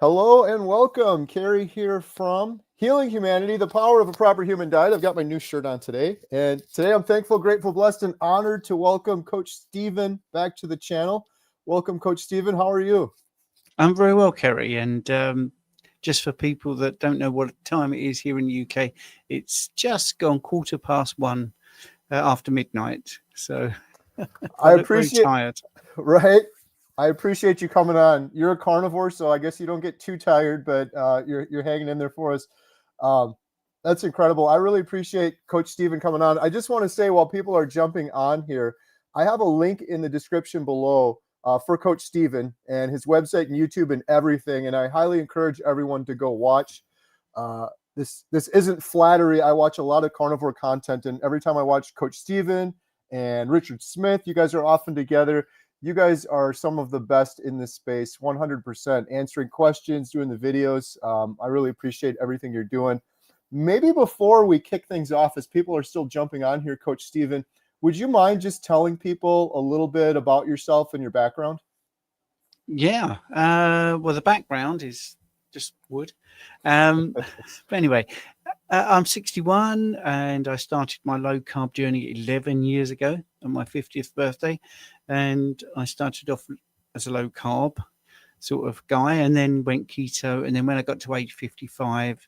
Hello and welcome. Carrie here from Healing Humanity, the power of a proper human diet. I've got my new shirt on today. And today I'm thankful, grateful, blessed, and honored to welcome Coach Stephen back to the channel. Welcome, Coach Stephen. How are you? I'm very well, Kerry. And just for people that don't know what time it is here in the UK, it's just gone 1:15 after midnight. So I I look very appreciate, tired. right? I appreciate you coming on. You're a carnivore, so I guess you don't get too tired, but you're hanging in there for us. Um, that's incredible. I really appreciate Coach Stephen coming on. I just want to say, while people are jumping on here, I have a link in the description below for Coach Stephen and his website and YouTube and everything. And I highly encourage everyone to go watch. Uh, this isn't flattery. I watch a lot of carnivore content, and every time I watch Coach Stephen and Richard Smith, you guys are often together. You guys are some of the best in this space, 100%, answering questions, doing the videos. I really appreciate everything you're doing. Maybe before we kick things off, as people are still jumping on here, Coach Stephen, would you mind just telling people a little bit about yourself and your background? Yeah. Well, the background is just wood. But anyway, I'm 61 and I started my low carb journey 11 years ago on my 50th birthday. And I started off as a low carb sort of guy and then went keto. And then when I got to age 55,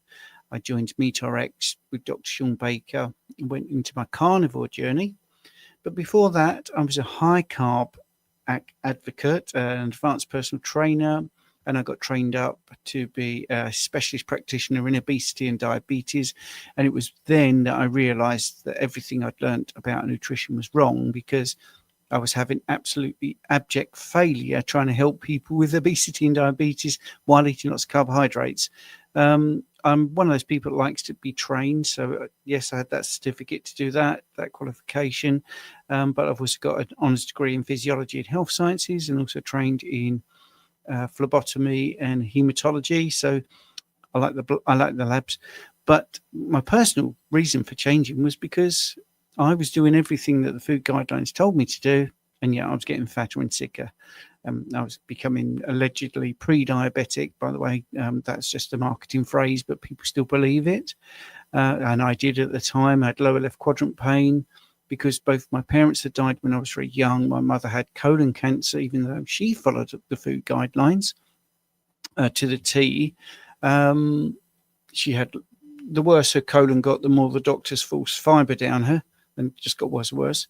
I joined MeatRx with Dr. Sean Baker and went into my carnivore journey. But before that, I was a high carb advocate, an advanced personal trainer, and I got trained up to be a specialist practitioner in obesity and diabetes. And it was then that I realized that everything I'd learned about nutrition was wrong, because I was having absolutely abject failure trying to help people with obesity and diabetes while eating lots of carbohydrates. I'm one of those people that likes to be trained. So, yes, I had that certificate to do that qualification. But I've also got an honours degree in physiology and health sciences, and also trained in phlebotomy and hematology. So I like the labs. But my personal reason for changing was because I was doing everything that the food guidelines told me to do, and yet I was getting fatter and sicker. I was becoming allegedly pre-diabetic. By the way, that's just a marketing phrase, but people still believe it. And I did at the time. I had lower left quadrant pain because both my parents had died when I was very young. My mother had colon cancer, even though she followed the food guidelines to the T. She had, the worse her colon got, the more the doctors forced fibre down her, and it just got worse and worse.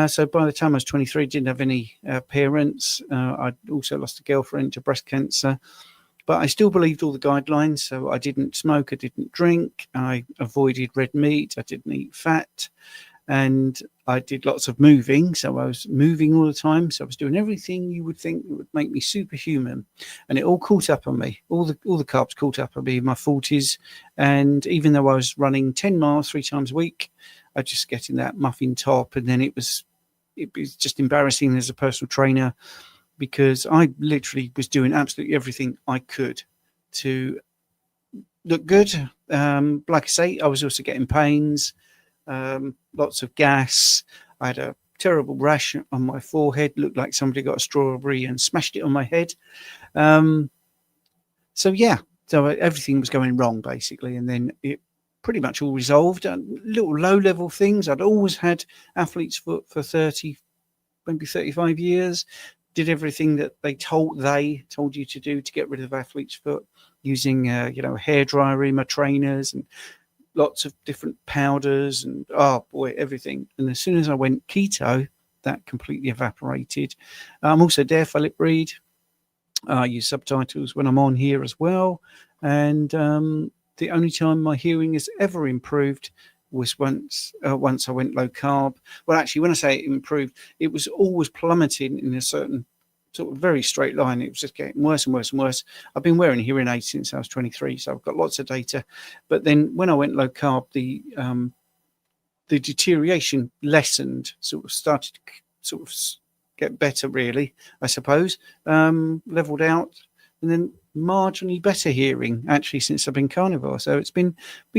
So by the time I was 23, I didn't have any parents. I'd also lost a girlfriend to breast cancer. But I still believed all the guidelines. So I didn't smoke, I didn't drink, I avoided red meat, I didn't eat fat. And I did lots of moving. So I was moving all the time. So I was doing everything you would think would make me superhuman. And it all caught up on me. All the carbs caught up on me in my 40s. And even though I was running 10 miles 3 times a week, I just getting that muffin top. And then it was just embarrassing as a personal trainer, because I literally was doing absolutely everything I could to look good. Like I say, I was also getting pains, lots of gas. I had a terrible rash on my forehead, looked like somebody got a strawberry and smashed it on my head. So everything was going wrong basically, and then it pretty much all resolved. Little low-level things. I'd always had athlete's foot for 30, maybe 35 years. Did everything that they told you to do to get rid of athlete's foot, using a hairdryer in my trainers and lots of different powders and everything. And as soon as I went keto, that completely evaporated. I'm also deaf. I lip read. I use subtitles when I'm on here as well. And the only time my hearing has ever improved was once I went low carb. Well, actually, when I say it improved, it was always plummeting in a certain sort of very straight line. It was just getting worse and worse and worse. I've been wearing hearing aids since I was 23, so I've got lots of data. But then when I went low carb, the deterioration lessened, sort of started to sort of get better, really, I suppose, leveled out, and then marginally better hearing actually since I've been carnivore. So it's been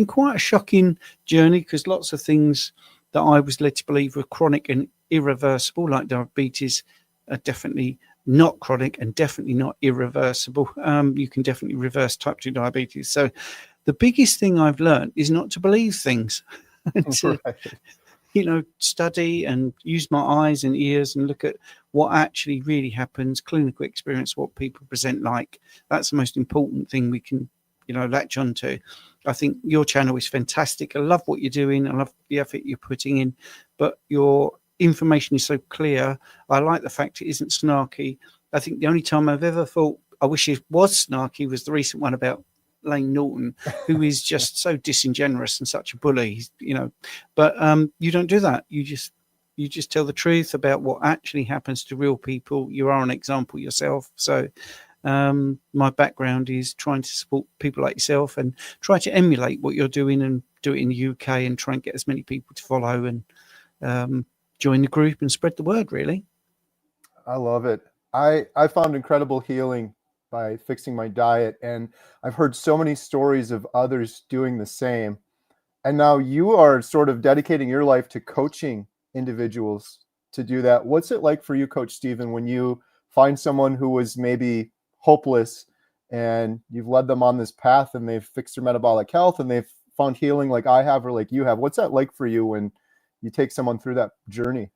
quite a shocking journey, because lots of things that I was led to believe were chronic and irreversible, like diabetes, are definitely not chronic, and definitely not irreversible. You can definitely reverse type 2 diabetes. So the biggest thing I've learned is not to believe things and to, Right. study and use my eyes and ears and look at what actually really happens, clinical experience, what people present like. That's the most important thing we can, latch on to. I think your channel is fantastic. I love what you're doing. I love the effort you're putting in, but your information is so clear. I like the fact it isn't snarky. I think the only time I've ever thought I wish it was snarky was the recent one about Lane Norton, who is just so disingenuous and such a bully, but you don't do that. You just tell the truth about what actually happens to real people. You are an example yourself. So my background is trying to support people like yourself and try to emulate what you're doing and do it in the UK and try and get as many people to follow and join the group and spread the word, really. I love it. I found incredible healing by fixing my diet, and I've heard so many stories of others doing the same. And now you are sort of dedicating your life to coaching individuals to do that. What's it like for you, Coach Stephen, when you find someone who was maybe hopeless and you've led them on this path and they've fixed their metabolic health and they've found healing like I have or like you have? What's that like for you when you take someone through that journey?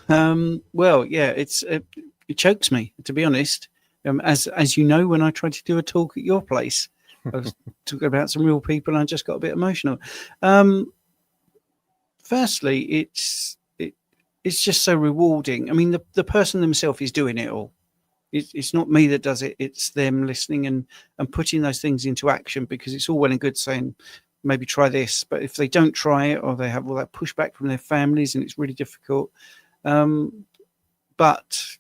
Well, yeah, it chokes me, to be honest. As you know, when I tried to do a talk at your place, I was talking about some real people, and I just got a bit emotional. Firstly, it's just so rewarding. I mean, the person themselves is doing it all. It's not me that does it. It's them listening and putting those things into action, because it's all well and good saying, maybe try this, but if they don't try it or they have all that pushback from their families and it's really difficult, but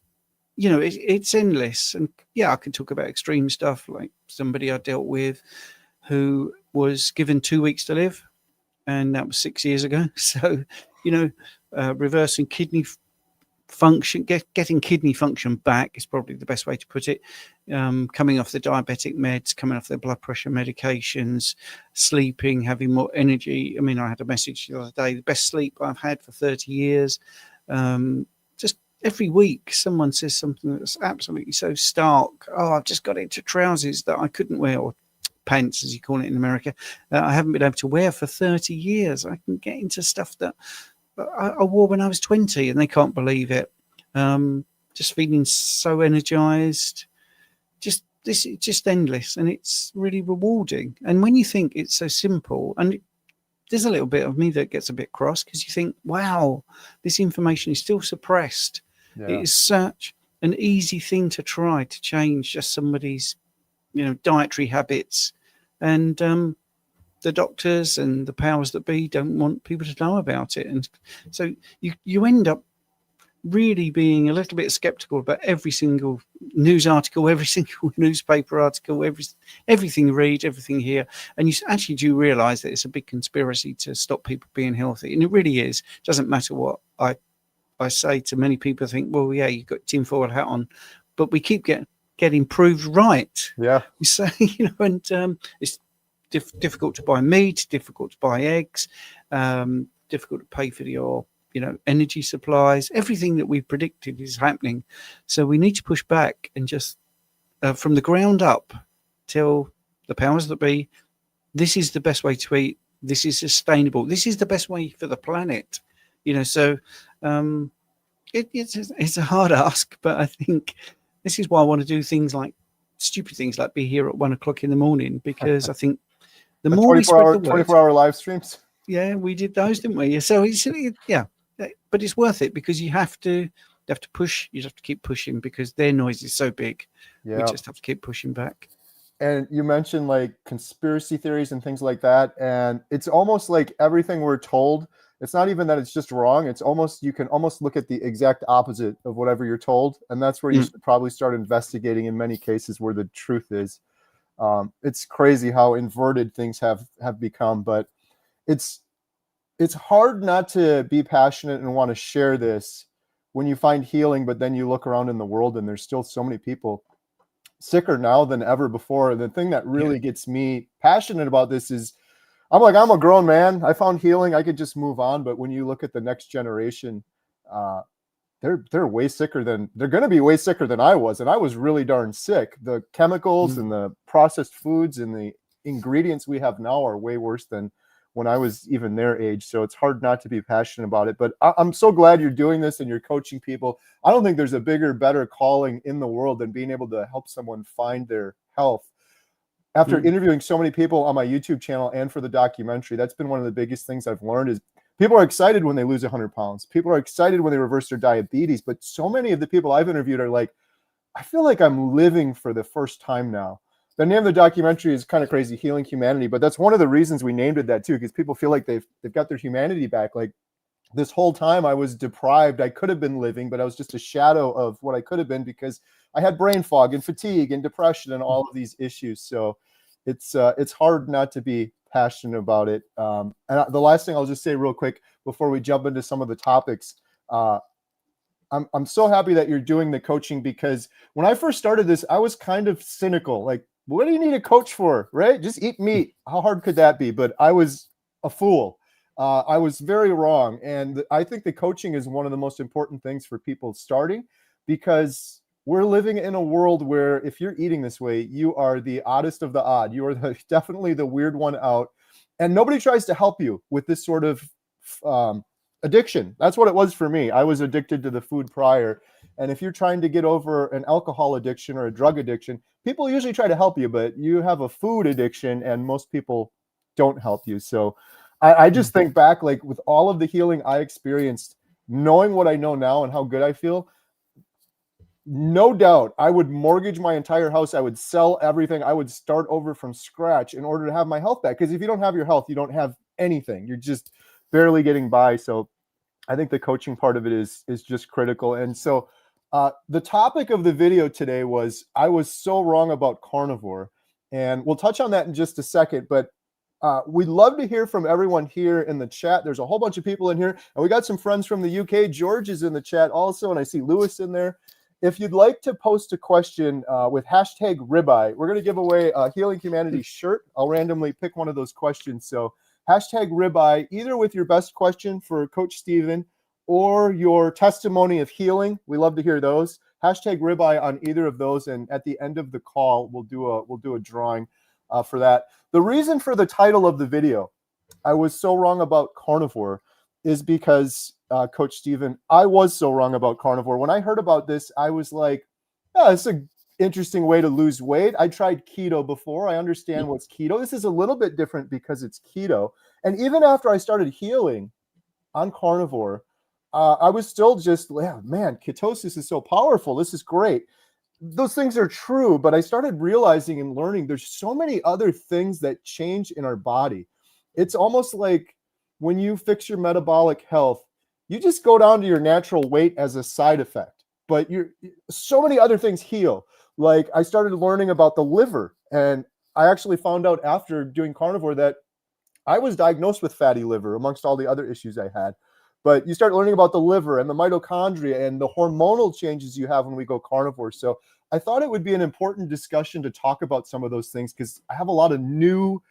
it's endless. And yeah, I can talk about extreme stuff, like somebody I dealt with who was given 2 weeks to live, and that was 6 years ago. So reversing kidney function, getting kidney function back is probably the best way to put it. Coming off the diabetic meds, coming off their blood pressure medications, sleeping, having more energy. I mean, I had a message the other day, the best sleep I've had for 30 years. Just every week someone says something that's absolutely so stark. Oh, I've just got into trousers that I couldn't wear, or pants as you call it in America, I haven't been able to wear for 30 years. I can get into stuff that I wore when I was 20, and they can't believe it. Just feeling so energized. It's just endless, and it's really rewarding. And when you think it's so simple, and there's a little bit of me that gets a bit cross, because you think, wow, this information is still suppressed. Yeah. It is such an easy thing to try to change just somebody's, dietary habits. And the doctors and the powers that be don't want people to know about it. And so you end up really being a little bit skeptical about every single news article, every single newspaper article, everything you read, everything you hear. And you actually do realize that it's a big conspiracy to stop people being healthy. And it really is. It doesn't matter what I say to many people. Think, well, yeah, you've got tinfoil hat on, but we keep getting proved right. Yeah. We say, and it's difficult to buy meat, difficult to buy eggs, difficult to pay for your energy supplies. Everything that we predicted is happening. So we need to push back and just from the ground up tell the powers that be, this is the best way to eat. This is sustainable. This is the best way for the planet. So it's a hard ask, but I think this is why I want to do stupid things like be here at 1 o'clock in the morning, because I think the more we spread the word, 24-hour live streams. Yeah, we did those, didn't we? So but it's worth it, because you have to push. You have to keep pushing, because their noise is so big. Yeah. We just have to keep pushing back. And you mentioned like conspiracy theories and things like that, and it's almost like everything we're told, it's not even that it's just wrong. It's almost, you can almost look at the exact opposite of whatever you're told, and that's where you should probably start investigating in many cases where the truth is. It's crazy how inverted things have become, but it's hard not to be passionate and want to share this when you find healing, but then you look around in the world and there's still so many people sicker now than ever before. And the thing that really gets me passionate about this is I'm a grown man. I found healing. I could just move on. But when you look at the next generation, they're way sicker than they're going to be way sicker than I was. And I was really darn sick. The chemicals and the processed foods and the ingredients we have now are way worse than when I was even their age. So it's hard not to be passionate about it. But I'm so glad you're doing this and you're coaching people. I don't think there's a bigger, better calling in the world than being able to help someone find their health. After interviewing so many people on my YouTube channel and for the documentary, that's been one of the biggest things I've learned is people are excited when they lose 100 pounds. People are excited when they reverse their diabetes. But so many of the people I've interviewed are like, I feel like I'm living for the first time now. The name of the documentary is kind of crazy, Healing Humanity. But that's one of the reasons we named it that too, because people feel like they've got their humanity back. Like this whole time I was deprived. I could have been living, but I was just a shadow of what I could have been because I had brain fog and fatigue and depression and all of these issues. So it's hard not to be passionate about it. And the last thing I'll just say real quick before we jump into some of the topics, I'm so happy that you're doing the coaching because when I first started this, I was kind of cynical. Like, what do you need a coach for, right? Just eat meat. How hard could that be? But I was a fool. I was very wrong. And I think the coaching is one of the most important things for people starting because we're living in a world where if you're eating this way, you are the oddest of the odd. You are definitely the weird one out. And nobody tries to help you with this sort of addiction. That's what it was for me. I was addicted to the food prior. And if you're trying to get over an alcohol addiction or a drug addiction, people usually try to help you, but you have a food addiction and most people don't help you. So I just think back, like with all of the healing I experienced, knowing what I know now and how good I feel, no doubt I would mortgage my entire house. I would sell everything. I would start over from scratch in order to have my health back. Because if you don't have your health, you don't have anything. You're just barely getting by. So I think the coaching part of it is just critical. And so the topic of the video today was I was so wrong about carnivore. And we'll touch on that in just a second. But we'd love to hear from everyone here in the chat. There's a whole bunch of people in here. And we got some friends from the UK. George is in the chat also. And I see Lewis in there. If you'd like to post a question with hashtag ribeye, we're going to give away a Healing Humanity shirt. I'll randomly pick one of those questions. So hashtag ribeye, either with your best question for Coach Steven or your testimony of healing. We love to hear those. Hashtag ribeye on either of those. And at the end of the call, we'll do a drawing for that. The reason for the title of the video, I was so wrong about carnivore, is because Coach Steven, I was so wrong about carnivore. When I heard about this, I was like, yeah, it's an interesting way to lose weight. I tried keto before. I understand what's keto. This is a little bit different because it's keto. And even after I started healing on carnivore, I was still just, yeah, man, ketosis is so powerful. This is great. Those things are true, but I started realizing and learning there's so many other things that change in our body. It's almost like when you fix your metabolic health, you just go down to your natural weight as a side effect, but so many other things heal. Like I started learning about the liver, and I actually found out after doing carnivore that I was diagnosed with fatty liver amongst all the other issues I had. But you start learning about the liver and the mitochondria and the hormonal changes you have when we go carnivore. So I thought it would be an important discussion to talk about some of those things because I have a lot of new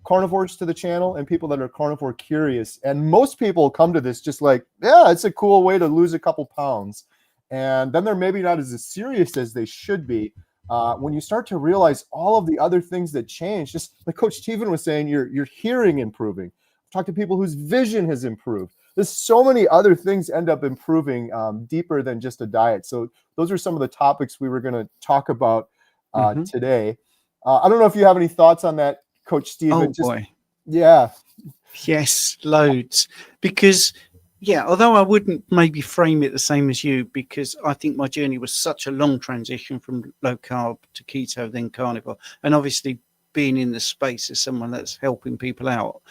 carnivores to the channel and people that are carnivore curious. And most people come to this just like, yeah, it's a cool way to lose a couple pounds. And then they're maybe not as serious as they should be. When you start to realize all of the other things that change, just like Coach Steven was saying, your hearing improving. Talk to people whose vision has improved. There's so many other things end up improving deeper than just a diet. So those are some of the topics we were going to talk about today. I don't know if you have any thoughts on that, Coach Steven. Oh, boy. Yeah. Yes, loads. Because, yeah, although I wouldn't maybe frame it the same as you, because I think my journey was such a long transition from low carb to keto, then carnivore. And obviously being in the space as someone that's helping people out.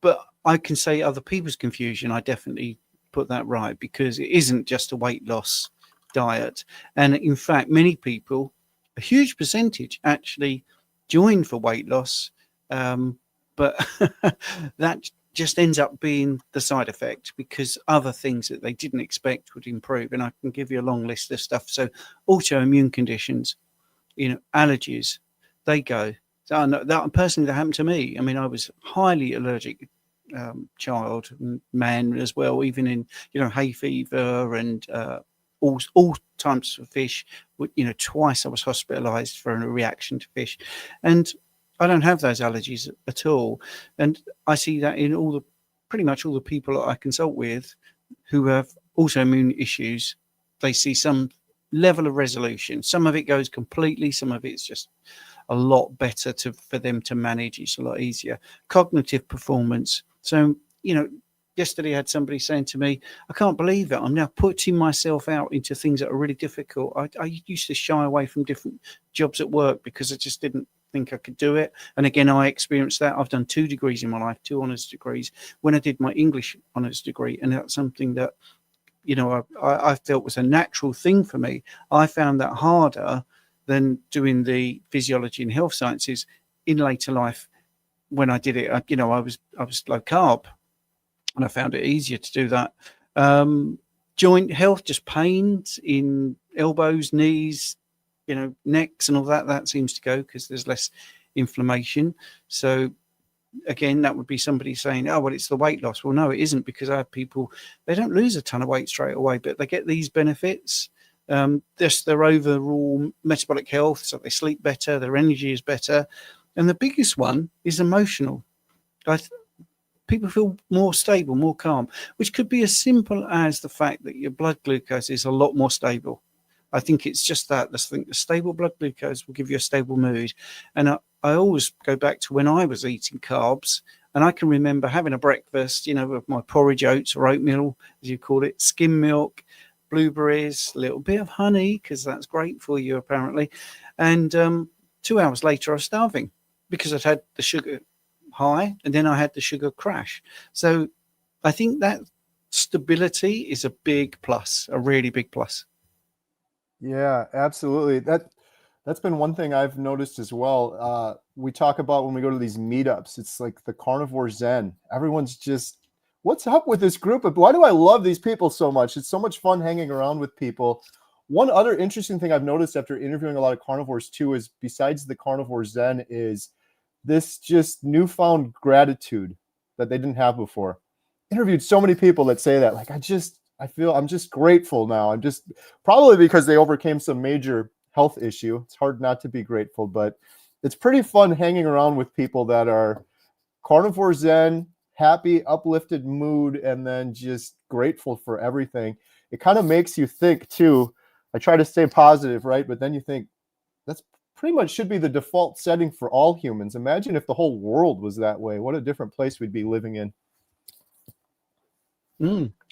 But I can say other people's confusion, I definitely put that right, because it isn't just a weight loss diet. And in fact, many people, a huge percentage actually join for weight loss, but that just ends up being the side effect because other things that they didn't expect would improve. And I can give you a long list of stuff. So autoimmune conditions, allergies, they go. So that personally, that happened to me. I mean, I was highly allergic child, man as well, even in, hay fever and all types of fish. Twice I was hospitalized for a reaction to fish, and I don't have those allergies at all. And I see that in pretty much all the people that I consult with who have autoimmune issues. They see some level of resolution. Some of it goes completely, some of it's just a lot better for them to manage. It's a lot easier. Cognitive performance. So, yesterday I had somebody saying to me, I can't believe it. I'm now putting myself out into things that are really difficult. I used to shy away from different jobs at work because I just didn't think I could do it. And again, I experienced that. I've done 2 degrees in my life, 2 honours degrees, when I did my English honours degree. And that's something that, I felt was a natural thing for me. I found that harder than doing the physiology and health sciences in later life. When I did it, I was low carb, and I found it easier to do that. Joint health, just pains in elbows, knees, necks and all that. That seems to go because there's less inflammation. So again, that would be somebody saying, oh, well, it's the weight loss. Well, no, it isn't, because I have people, they don't lose a ton of weight straight away, but they get these benefits. Just their overall metabolic health, so they sleep better, their energy is better. And the biggest one is emotional. People feel more stable, more calm, which could be as simple as the fact that your blood glucose is a lot more stable. I think it's just that. I think the stable blood glucose will give you a stable mood. And I always go back to when I was eating carbs, and I can remember having a breakfast, with my porridge oats or oatmeal, as you call it, skim milk, blueberries, a little bit of honey, because that's great for you apparently. And 2 hours later, I was starving because I'd had the sugar high and then I had the sugar crash. So I think that stability is a big plus, a really big plus. Yeah, absolutely. That's been one thing I've noticed as well. We talk about when we go to these meetups, it's like the carnivore zen. Everyone's just, what's up with this group? Why do I love these people so much? It's so much fun hanging around with people. One other interesting thing I've noticed after interviewing a lot of carnivores too is, besides the carnivore zen, is this just newfound gratitude that they didn't have before. Interviewed so many people that say that, like, I feel I'm just grateful now. I'm just, probably because they overcame some major health issue. It's hard not to be grateful, but it's pretty fun hanging around with people that are carnivore zen, happy, uplifted mood, and then just grateful for everything. It kind of makes you think too. I try to stay positive, right? But then you think that's pretty much should be the default setting for all humans. Imagine if the whole world was that way. What a different place we'd be living in.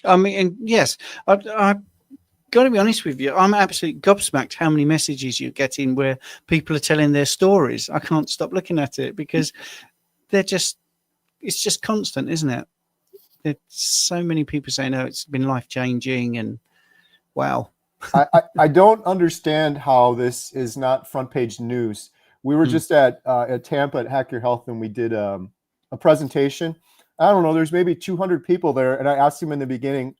I mean, and yes, I've got to be honest with you. I'm absolutely gobsmacked how many messages you're getting where people are telling their stories. I can't stop looking at it because it's just constant, isn't it? There's so many people saying, "Oh, it's been life-changing," and wow. I don't understand how this is not front page news. We were just at Tampa at Hack Your Health, and we did a presentation. I don't know, there's maybe 200 people there. And I asked them in the beginning,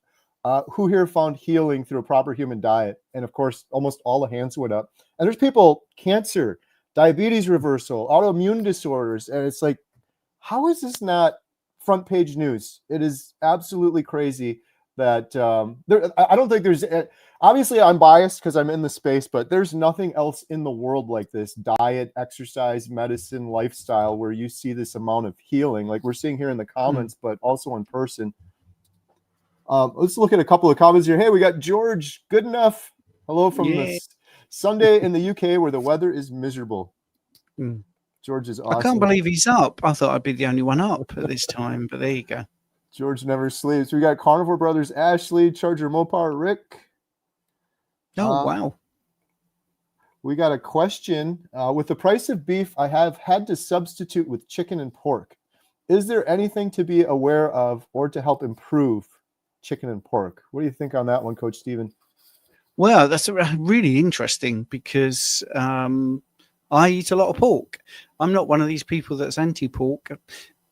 who here found healing through a proper human diet? And of course, almost all the hands went up. And there's people, cancer, diabetes reversal, autoimmune disorders. And it's like, how is this not front page news? It is absolutely crazy that I don't think there's, obviously I'm biased because I'm in the space, but there's nothing else in the world like this: diet, exercise, medicine, lifestyle, where you see this amount of healing like we're seeing here in the comments, but also in person. Let's look at a couple of comments here. Hey, we got George Goodenough. Hello from this Sunday in the UK where the weather is miserable. George is awesome. I can't believe he's up. I thought I'd be the only one up at this time, but there you go. George never sleeps. We got Carnivore Brothers, Ashley, Charger Mopar, Rick. Oh, wow. We got a question. With the price of beef, I have had to substitute with chicken and pork. Is there anything to be aware of or to help improve chicken and pork? What do you think on that one, Coach Stephen? Well, that's really interesting because I eat a lot of pork. I'm not one of these people that's anti-pork,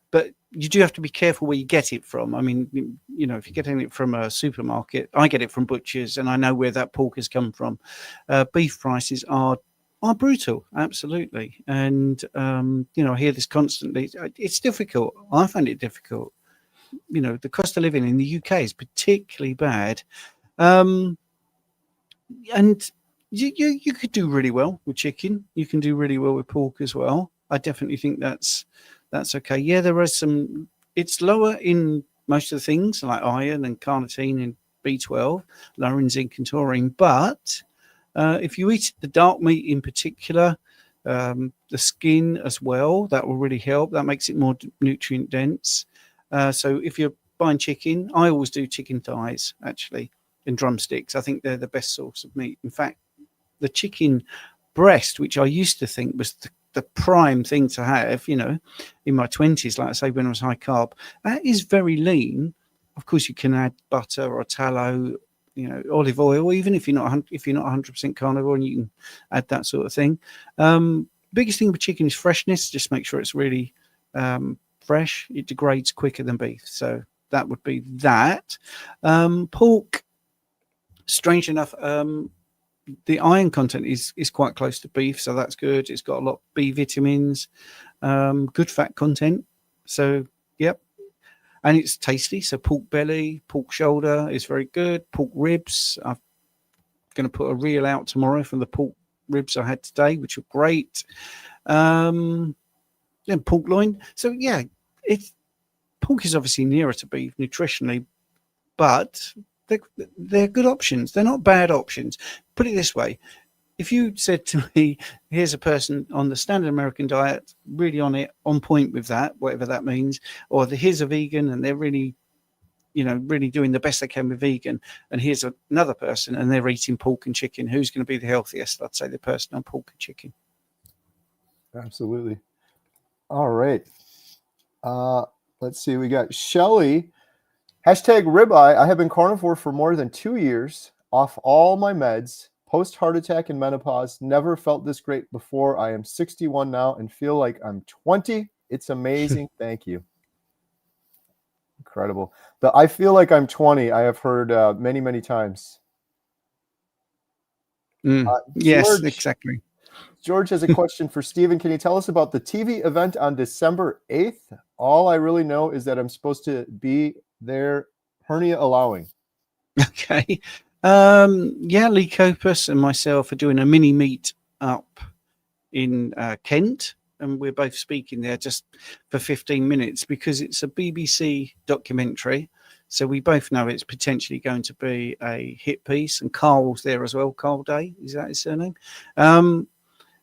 but you do have to be careful where you get it from. I mean, if you're getting it from a supermarket, I get it from butchers, and I know where that pork has come from. Beef prices are brutal, absolutely. And, I hear this constantly. It's difficult. I find it difficult. the cost of living in the UK is particularly bad. And you could do really well with chicken. You can do really well with pork as well. I definitely think that's okay. Yeah, there are some. It's lower in most of the things like iron and carnitine and B12, lower in zinc and taurine. But if you eat the dark meat in particular, the skin as well, that will really help. That makes it more nutrient dense. So if you're buying chicken, I always do chicken thighs actually and drumsticks. I think they're the best source of meat. In fact, the chicken breast, which I used to think was the prime thing to have, in my 20s, like I say, when I was high carb, that is very lean. Of course, you can add butter or tallow, olive oil, even if you're not 100% carnivore, and you can add that sort of thing. Biggest thing with chicken is freshness. Just make sure it's really fresh. It degrades quicker than beef, so that would be that. Pork, strange enough, the iron content is quite close to beef, so that's good. It's got a lot of B vitamins, good fat content. So, yep. And it's tasty. So pork belly, pork shoulder is very good. Pork ribs. I'm going to put a reel out tomorrow from the pork ribs I had today, which are great. Then pork loin. So, yeah, pork is obviously nearer to beef nutritionally, but they're good options. They're not bad options. Put it this way. If you said to me, here's a person on the standard American diet, really on point with that, whatever that means, or here's a vegan and they're really, really doing the best they can with vegan, and here's another person and they're eating pork and chicken, who's going to be the healthiest? I'd say the person on pork and chicken. Absolutely. All right. Let's see. We got Shelly. #ribeye. I have been carnivore for more than 2 years, off all my meds, post heart attack and menopause. Never felt this great before. I am 61 now and feel like I'm 20. It's amazing. Thank you. Incredible. I feel like I'm 20. I have heard many, many times. Yes, exactly. George has a question for Stephen. Can you tell us about the TV event on December 8th? All I really know is that I'm supposed to be there, hernia allowing. Okay. Lee Copus and myself are doing a mini meet up in Kent, and we're both speaking there just for 15 minutes because it's a BBC documentary. So we both know it's potentially going to be a hit piece, and Carl's there as well. Carl Day, is that his surname?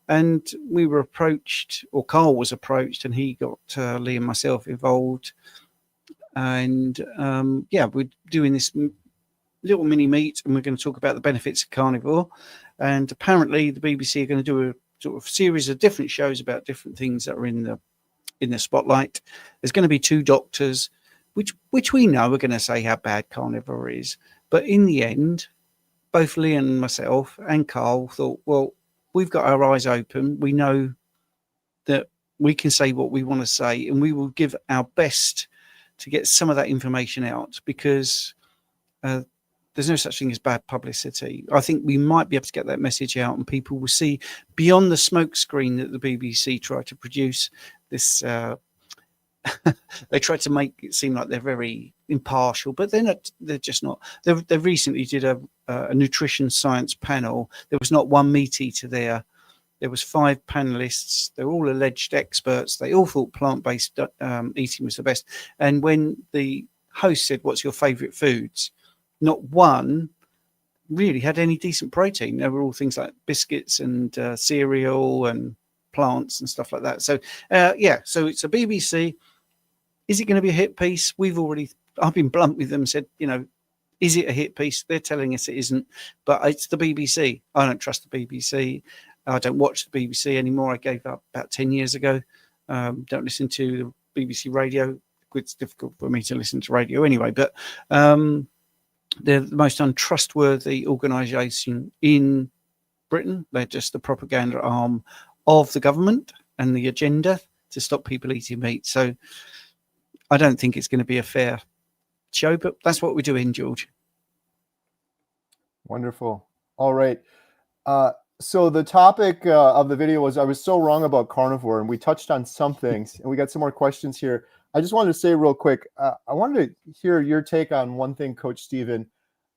And we were approached, or Carl was approached, and he got Lee and myself involved. And we're doing this little mini meet, and we're going to talk about the benefits of carnivore. And apparently the BBC are going to do a sort of series of different shows about different things that are in the spotlight. There's going to be 2 doctors, which we know are going to say how bad carnivore is. But in the end, both Lee and myself and Carl thought, well, we've got our eyes open. We know that we can say what we want to say, and we will give our best to get some of that information out, because there's no such thing as bad publicity. I think we might be able to get that message out, and people will see beyond the smoke screen that the BBC tried to produce this. They tried to make it seem like they're very impartial, but they're not. They're just not. They recently did a nutrition science panel. There was not one meat eater there. There was 5 panelists. They're all alleged experts. They all thought plant-based eating was the best. And when the host said, "What's your favourite foods?" not one really had any decent protein. They were all things like biscuits and cereal and plants and stuff like that. So, so it's a BBC. Is it going to be a hit piece? I've been blunt with them, said, is it a hit piece? They're telling us it isn't, but it's the BBC. I don't trust the BBC. I don't watch the BBC anymore. I gave up about 10 years ago. Don't listen to the BBC radio. It's difficult for me to listen to radio anyway, but they're the most untrustworthy organisation in Britain. They're just the propaganda arm of the government and the agenda to stop people eating meat. So I don't think it's going to be a fair show, but that's what we're doing, George. Wonderful. All right. So the topic of the video was, I was so wrong about carnivore, and we touched on some things, and we got some more questions here. I just wanted to say real quick, I wanted to hear your take on one thing, Coach Steven.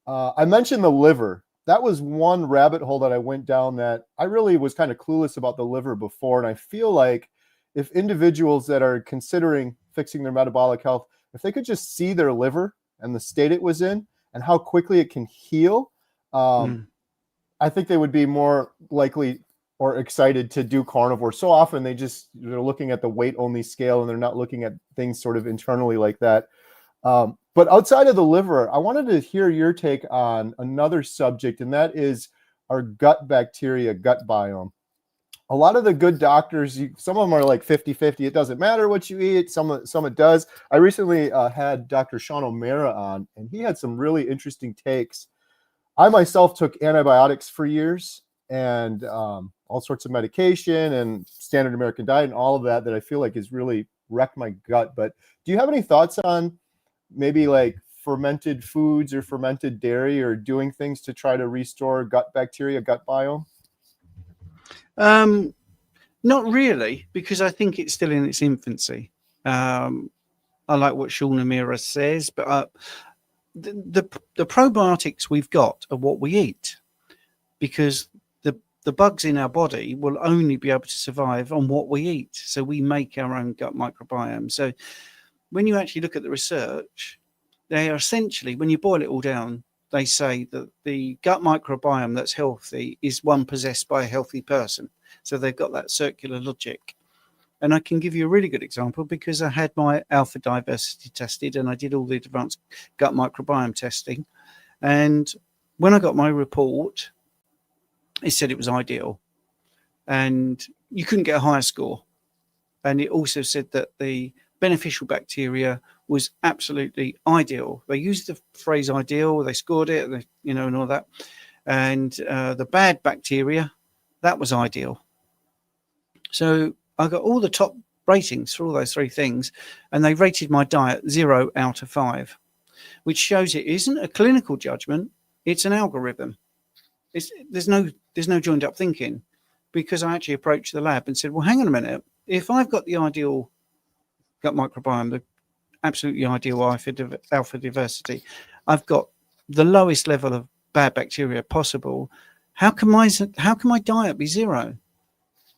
I mentioned the liver. That was one rabbit hole that I went down that I really was kind of clueless about the liver before. And I feel like if individuals that are considering fixing their metabolic health, if they could just see their liver and the state it was in and how quickly it can heal, I think they would be more likely or excited to do carnivore. So often they're looking at the weight only scale and they're not looking at things sort of internally like that. But outside of the liver, I wanted to hear your take on another subject, and that is our gut bacteria, gut biome. A lot of the good doctors, some of them are like 50-50. It doesn't matter what you eat. Some it does. I recently had Dr. Sean O'Mara on, and he had some really interesting takes. I myself took antibiotics for years and all sorts of medication and standard American diet and all of that I feel like has really wrecked my gut. But do you have any thoughts on maybe like fermented foods or fermented dairy or doing things to try to restore gut bacteria, gut biome? Not really, because I think it's still in its infancy. I like what Sean O'Mara says, but the probiotics we've got are what we eat, because the bugs in our body will only be able to survive on what we eat. So we make our own gut microbiome. So when you actually look at the research, they are essentially, when you boil it all down, they say that the gut microbiome that's healthy is one possessed by a healthy person. So they've got that circular logic. And I can give you a really good example because I had my alpha diversity tested and I did all the advanced gut microbiome testing. And when I got my report, it said it was ideal. And you couldn't get a higher score. And it also said that the beneficial bacteria was absolutely ideal. They used the phrase ideal, they scored it, and all that. And the bad bacteria, that was ideal. So I got all the top ratings for all those three things, and they rated my diet 0 out of 5, which shows it isn't a clinical judgment, it's an algorithm. There's no joined up thinking, because I actually approached the lab and said, well, hang on a minute, if I've got the ideal gut microbiome, the absolutely ideal alpha diversity, I've got the lowest level of bad bacteria possible, how can my diet be 0?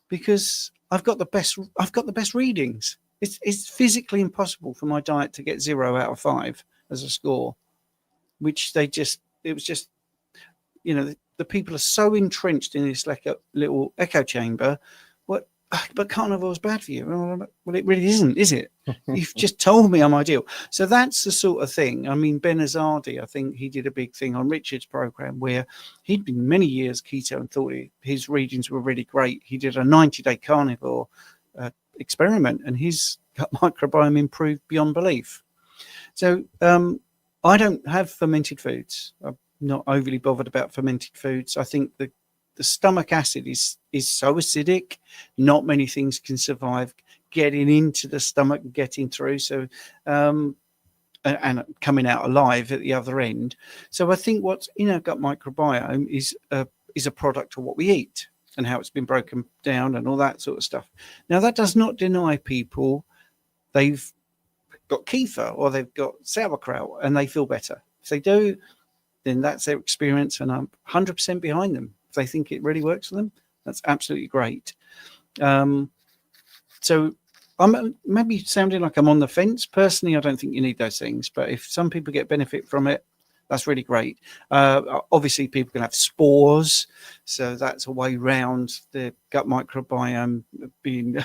Because I've got the best readings. It's physically impossible for my diet to get 0 out of 5 as a score, which it was just, the people are so entrenched in this like a little echo chamber. But carnivore is bad for you. Well, it really isn't, is it? You've just told me I'm ideal. So that's the sort of thing. I mean, Ben Azadi, I think he did a big thing on Richard's program where he'd been many years keto and thought his readings were really great. He did a 90-day carnivore experiment and his gut microbiome improved beyond belief. So I don't have fermented foods. I'm not overly bothered about fermented foods. I think the stomach acid is so acidic, not many things can survive getting into the stomach and getting through. So, and coming out alive at the other end. So I think what's in our gut microbiome is a product of what we eat and how it's been broken down and all that sort of stuff. Now, that does not deny people they've got kefir or they've got sauerkraut and they feel better. If they do, then that's their experience, and I'm 100% behind them. If they think it really works for them, that's absolutely great. So I'm maybe sounding like I'm on the fence. Personally, I don't think you need those things, but if some people get benefit from it, that's really great. Obviously, people can have spores, so that's a way around the gut microbiome being,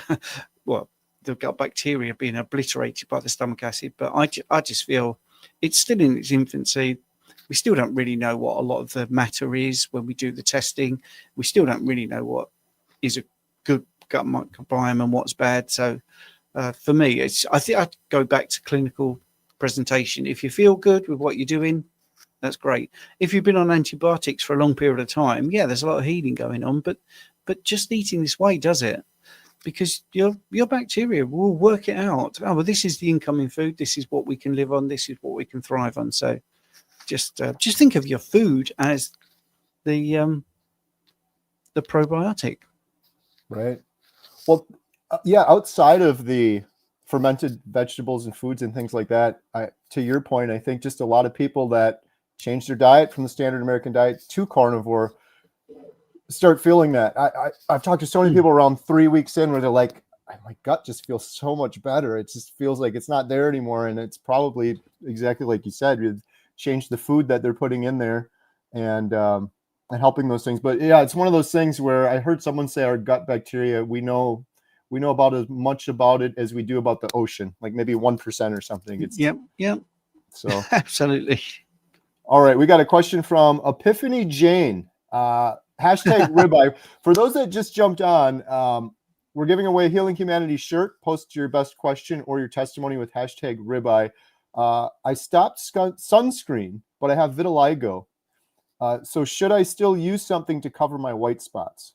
well, the gut bacteria being obliterated by the stomach acid. But I just feel it's still in its infancy. We still don't really know what a lot of the matter is when we do the testing. We still don't really know what is a good gut microbiome and what's bad. So for me, I think I'd go back to clinical presentation. If you feel good with what you're doing, that's great. If you've been on antibiotics for a long period of time, yeah, there's a lot of healing going on, but just eating this way does it, because your bacteria will work it out. Oh, well, this is the incoming food. This is what we can live on. This is what we can thrive on. So just think of your food as the probiotic. Right. Well, yeah, outside of the fermented vegetables and foods and things like that. To your point, I think just a lot of people that change their diet from the standard American diet to carnivore start feeling that. I've talked to so many people around 3 weeks in where they're like, my gut just feels so much better. It just feels like it's not there anymore. And it's probably exactly like you said, you've changed the food that they're putting in there and helping those things. But yeah, it's one of those things where I heard someone say our gut bacteria, we know about as much about it as we do about the ocean, like maybe 1% or something. It's Yep. So Absolutely. All right, we got a question from Epiphany Jane. Hashtag ribeye. For those that just jumped on, we're giving away a Healing Humanity shirt. Post your best question or your testimony with hashtag ribeye. I stopped sunscreen, but I have vitiligo. So should I still use something to cover my white spots?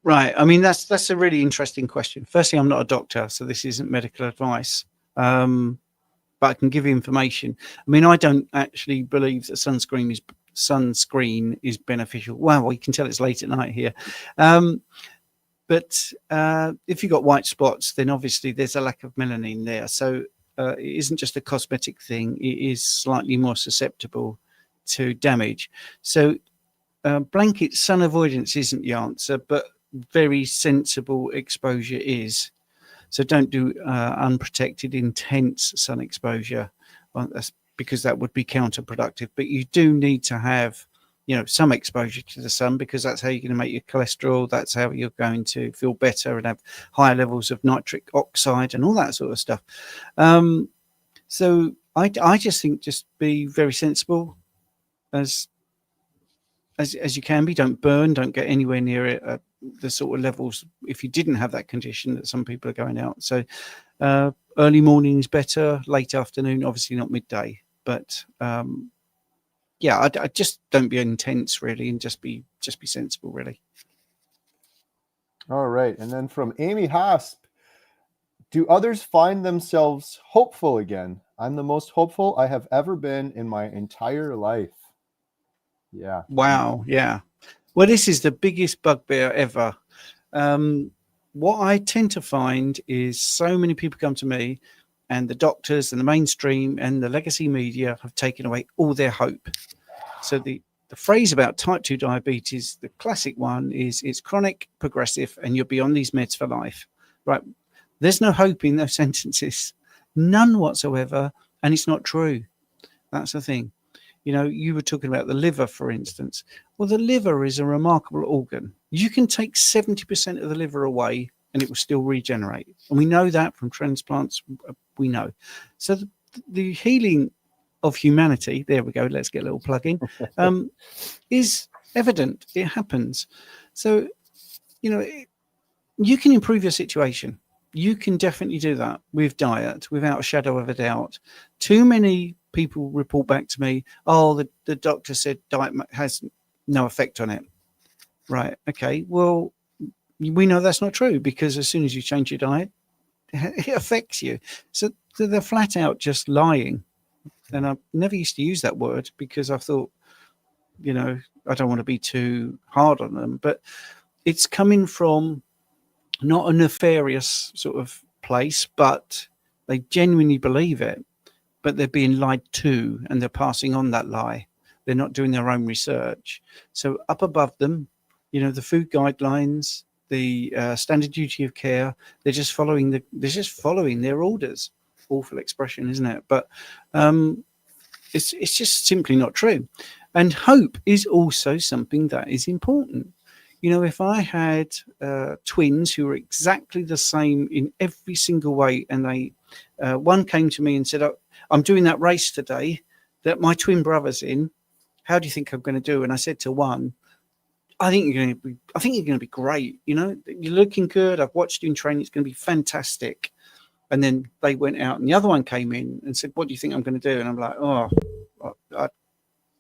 Right. I mean, that's a really interesting question. Firstly, I'm not a doctor, so this isn't medical advice. But I can give you information. I mean, I don't actually believe that sunscreen is beneficial. Well, we can tell it's late at night here. But if you've got white spots, then obviously there's a lack of melanin there. So it isn't just a cosmetic thing. It is slightly more susceptible to damage. So blanket sun avoidance isn't the answer, but very sensible exposure is. So don't do unprotected, intense sun exposure, because that would be counterproductive. But you do need to have, some exposure to the sun, because that's how you're going to make your cholesterol. That's how you're going to feel better and have higher levels of nitric oxide and all that sort of stuff. So I just think just be very sensible as you can be. Don't burn. Don't get anywhere near it. The sort of levels, if you didn't have that condition, that some people are going out. So early morning is better, late afternoon, obviously not midday. But I just don't be intense really, and just be sensible really. All right. And then from Amy Hosp, do others find themselves hopeful again? I'm the most hopeful I have ever been in my entire life. Yeah. Wow. Yeah. Well, this is the biggest bugbear ever. What I tend to find is so many people come to me, and the doctors and the mainstream and the legacy media have taken away all their hope. So the phrase about type 2 diabetes, the classic one is it's chronic, progressive, and you'll be on these meds for life. Right? There's no hope in those sentences, none whatsoever, and it's not true. That's the thing. You were talking about the liver, for instance. Well, the liver is a remarkable organ. You can take 70% of the liver away and it will still regenerate. And we know that from transplants, we know. So the healing of humanity, there we go, let's get a little plug in, is evident. It happens. So, you can improve your situation. You can definitely do that with diet, without a shadow of a doubt. Too many people report back to me, the doctor said diet has no effect on it. Right. Okay. Well, we know that's not true, because as soon as you change your diet, it affects you. So they're flat out just lying. And I never used to use that word, because I thought, I don't want to be too hard on them, but it's coming from not a nefarious sort of place, but they genuinely believe it. But they're being lied to, and they're passing on that lie. They're not doing their own research. So up above them, the food guidelines, the standard duty of care, they're just following their orders. Awful expression, isn't it? But it's just simply not true. And hope is also something that is important. If I had twins who were exactly the same in every single way, and they one came to me and said, I'm doing that race today that my twin brother's in. How do you think I'm going to do? And I said to one, I think you're going to be great. You're looking good. I've watched you in training. It's going to be fantastic. And then they went out, and the other one came in and said, what do you think I'm going to do? And I'm like,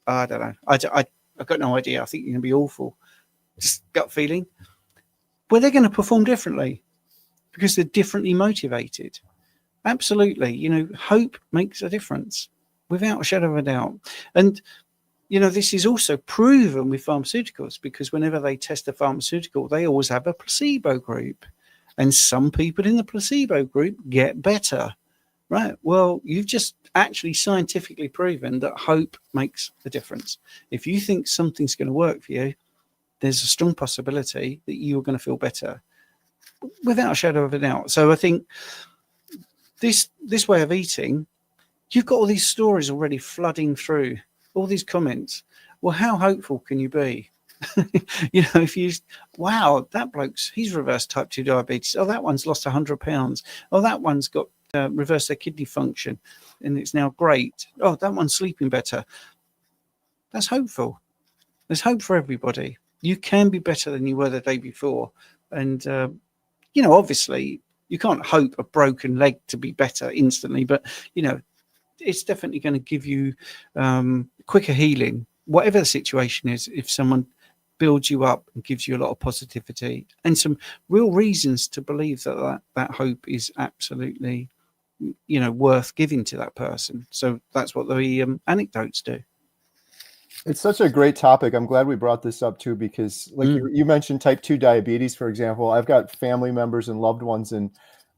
I don't know. I've got no idea. I think you're going to be awful. Just gut feeling. Well, they're going to perform differently because they're differently motivated. Absolutely. Hope makes a difference without a shadow of a doubt. And, this is also proven with pharmaceuticals, because whenever they test a pharmaceutical, they always have a placebo group. and some people in the placebo group get better. Right. Well, you've just actually scientifically proven that hope makes a difference. If you think something's going to work for you, there's a strong possibility that you're going to feel better without a shadow of a doubt. So I think this way of eating, you've got all these stories already flooding through, all these comments. Well, how hopeful can you be? If you, wow, that he's reversed type 2 diabetes. Oh, that one's lost 100 pounds. Oh, that one's got reversed their kidney function and it's now great. Oh, that one's sleeping better. That's hopeful. There's hope for everybody. You can be better than you were the day before. And, obviously you can't hope a broken leg to be better instantly, but, it's definitely going to give you quicker healing, whatever the situation is, if someone builds you up and gives you a lot of positivity and some real reasons to believe that hope is absolutely, worth giving to that person. So that's what the anecdotes do. It's such a great topic. I'm glad we brought this up too, because like you mentioned type 2 diabetes, for example. I've got family members and loved ones, and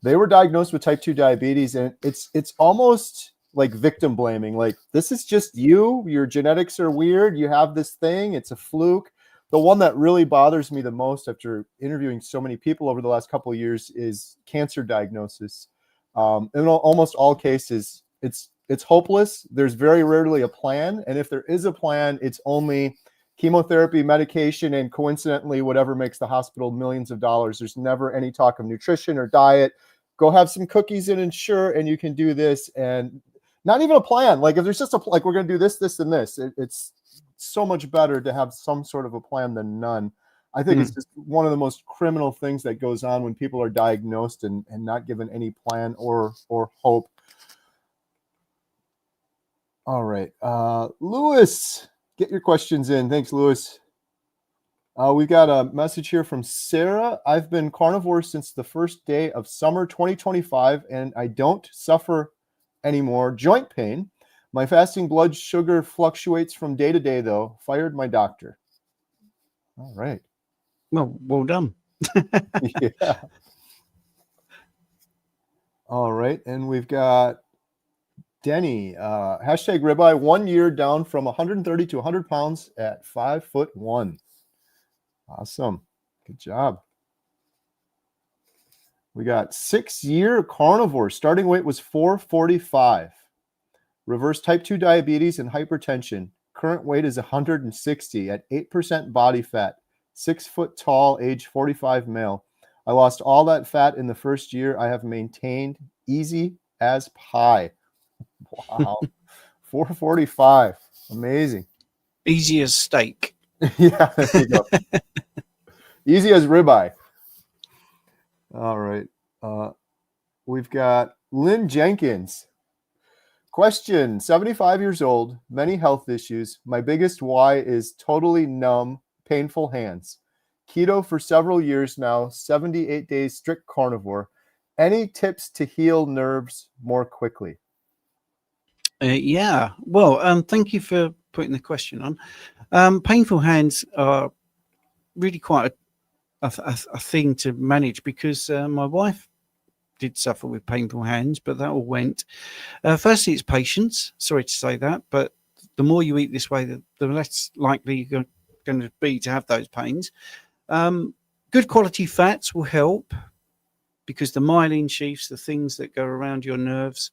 they were diagnosed with type 2 diabetes, and it's almost like victim blaming. Like, this is just you, your genetics are weird, you have this thing, it's a fluke. The one that really bothers me the most after interviewing so many people over the last couple of years is cancer diagnosis. In almost all cases, it's hopeless. There's very rarely a plan. And if there is a plan, it's only chemotherapy, medication, and coincidentally, whatever makes the hospital millions of dollars. There's never any talk of nutrition or diet. Go have some cookies and ensure, and you can do this. And not even a plan. Like, if there's just like, we're going to do this, this, and this, it's so much better to have some sort of a plan than none. I think it's just one of the most criminal things that goes on when people are diagnosed and not given any plan or hope. All right. Lewis, get your questions in. Thanks, Lewis. We got a message here from Sarah. I've been carnivore since the first day of summer 2025, and I don't suffer anymore joint pain. My fasting blood sugar fluctuates from day to day, though. Fired my doctor. All right. Well done. Yeah. All right. And we've got Denny, hashtag ribeye, 1 year down from 130 to 100 pounds at 5'1". Awesome. Good job. We got 6-year carnivore. Starting weight was 445. Reverse type 2 diabetes and hypertension. Current weight is 160 at 8% body fat. 6 foot tall, age 45 male. I lost all that fat in the first year. I have maintained easy as pie. Wow. 445. Amazing. Easy as steak. Yeah, there you go. Easy as ribeye. All right. We've got Lynn Jenkins. Question, 75 years old, many health issues. My biggest why is totally numb, painful hands. Keto for several years now, 78 days strict carnivore. Any tips to heal nerves more quickly? Yeah. Well, thank you for putting the question on. Painful hands are really quite a thing to manage, because my wife did suffer with painful hands, but that all went. Firstly, it's patience. Sorry to say that, but the more you eat this way, the less likely you're going to be to have those pains. Good quality fats will help, because the myelin sheaths, the things that go around your nerves,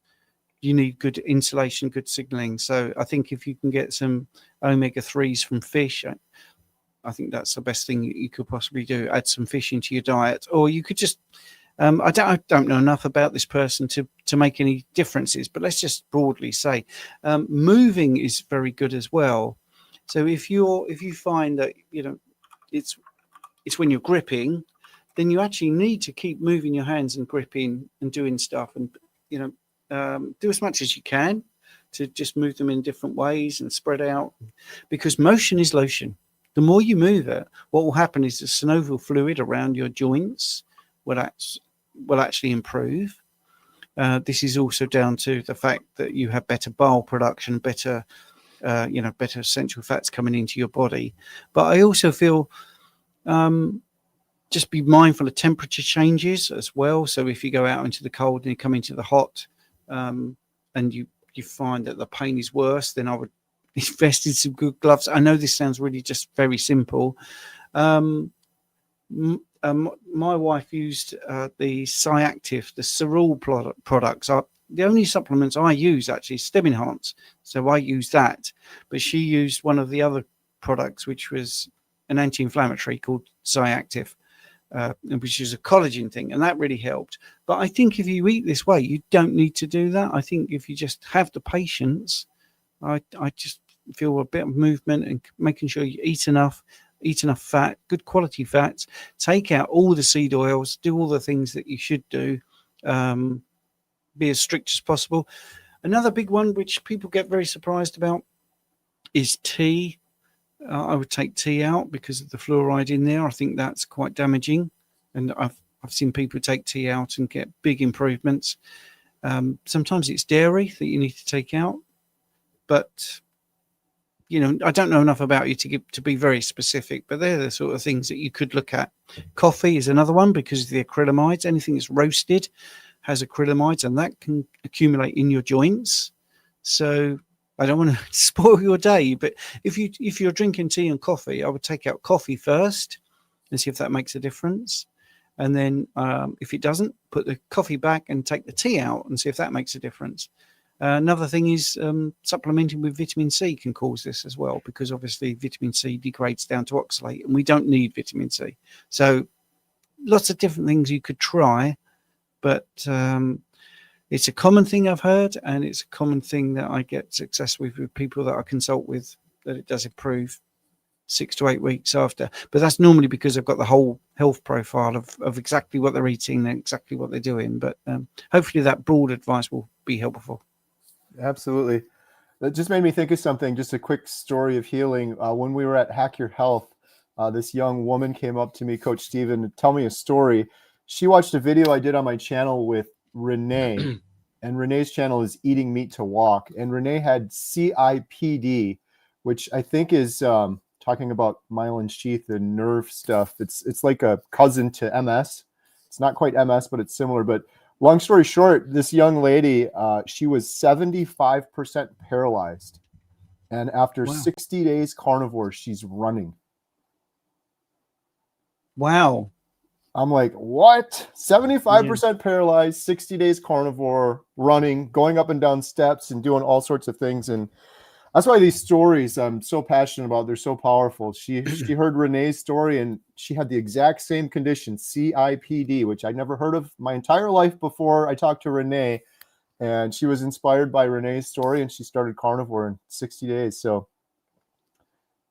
you need good insulation, good signaling. So I think if you can get some omega-3s from fish, I think that's the best thing you could possibly do. Add some fish into your diet, or you could just, I don't know enough about this person to make any differences, but let's just broadly say moving is very good as well. So if you find that, it's when you're gripping, then you actually need to keep moving your hands and gripping and doing stuff, and do as much as you can to just move them in different ways and spread out, because motion is lotion. The more you move it, what will happen is the synovial fluid around your joints will actually improve. This is also down to the fact that you have better bile production, better essential fats coming into your body. But I also feel just be mindful of temperature changes as well. So if you go out into the cold and you come into the hot, and you find that the pain is worse, then I would invest in some good gloves. I know this sounds really just very simple. My wife used the Cyactive, the Cerul products. The only supplements I use actually is Stem Enhance, so I use that. But she used one of the other products, which was an anti-inflammatory called Cyactive, which is a collagen thing, and that really helped. But I think if you eat this way, you don't need to do that. I think if you just have the patience, I just feel a bit of movement and making sure you eat enough fat, good quality fats, take out all the seed oils, do all the things that you should do, be as strict as possible. Another big one, which people get very surprised about, is tea. I would take tea out because of the fluoride in there. I think that's quite damaging, and I've seen people take tea out and get big improvements. Sometimes it's dairy that you need to take out, but I don't know enough about you to be very specific, but they're the sort of things that you could look at. Coffee is another one because of the acrylamides. Anything that's roasted has acrylamides, and that can accumulate in your joints. So I don't want to spoil your day, but if you're drinking tea and coffee, I would take out coffee first and see if that makes a difference. And then if it doesn't, put the coffee back and take the tea out and see if that makes a difference. Another thing is supplementing with vitamin C can cause this as well, because obviously vitamin C degrades down to oxalate, and we don't need vitamin C. So lots of different things you could try, but it's a common thing I've heard, and it's a common thing that I get success with people that I consult with, that it does improve 6 to 8 weeks after. But that's normally because I've got the whole health profile of exactly what they're eating and exactly what they're doing. But hopefully that broad advice will be helpful. Absolutely. That just made me think of something, just a quick story of healing. When we were at Hack Your Health, this young woman came up to me, Coach Steven, to tell me a story. She watched a video I did on my channel with Renee, and Renee's channel is Eating Meat to Walk. And Renee had CIPD, which I think is talking about myelin sheath and nerve stuff. It's like a cousin to MS. It's not quite MS, but it's similar. But long story short, this young lady, she was 75% paralyzed. And after 60 days carnivore, she's running. Wow. I'm like, what? 75% paralyzed, 60 days carnivore, running, going up and down steps and doing all sorts of things. And that's why these stories I'm so passionate about. They're so powerful. She heard Renee's story, and she had the exact same condition, CIPD, which I never heard of my entire life before I talked to Renee. And she was inspired by Renee's story, and she started carnivore in 60 days. So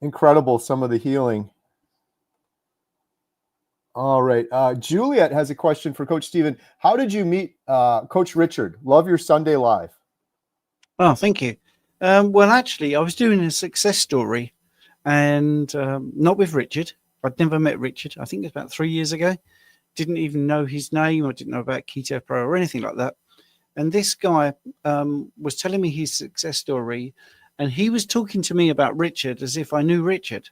incredible, some of the healing. All right. Juliet has a question for Coach Steven. How did you meet Coach Richard? Love your Sunday Live. Oh, thank you. Well, actually, I was doing a success story, and not with Richard. I'd never met Richard. I think it was about 3 years ago. Didn't even know his name. I didn't know about Keto Pro or anything like that. And this guy was telling me his success story, and he was talking to me about Richard as if I knew Richard.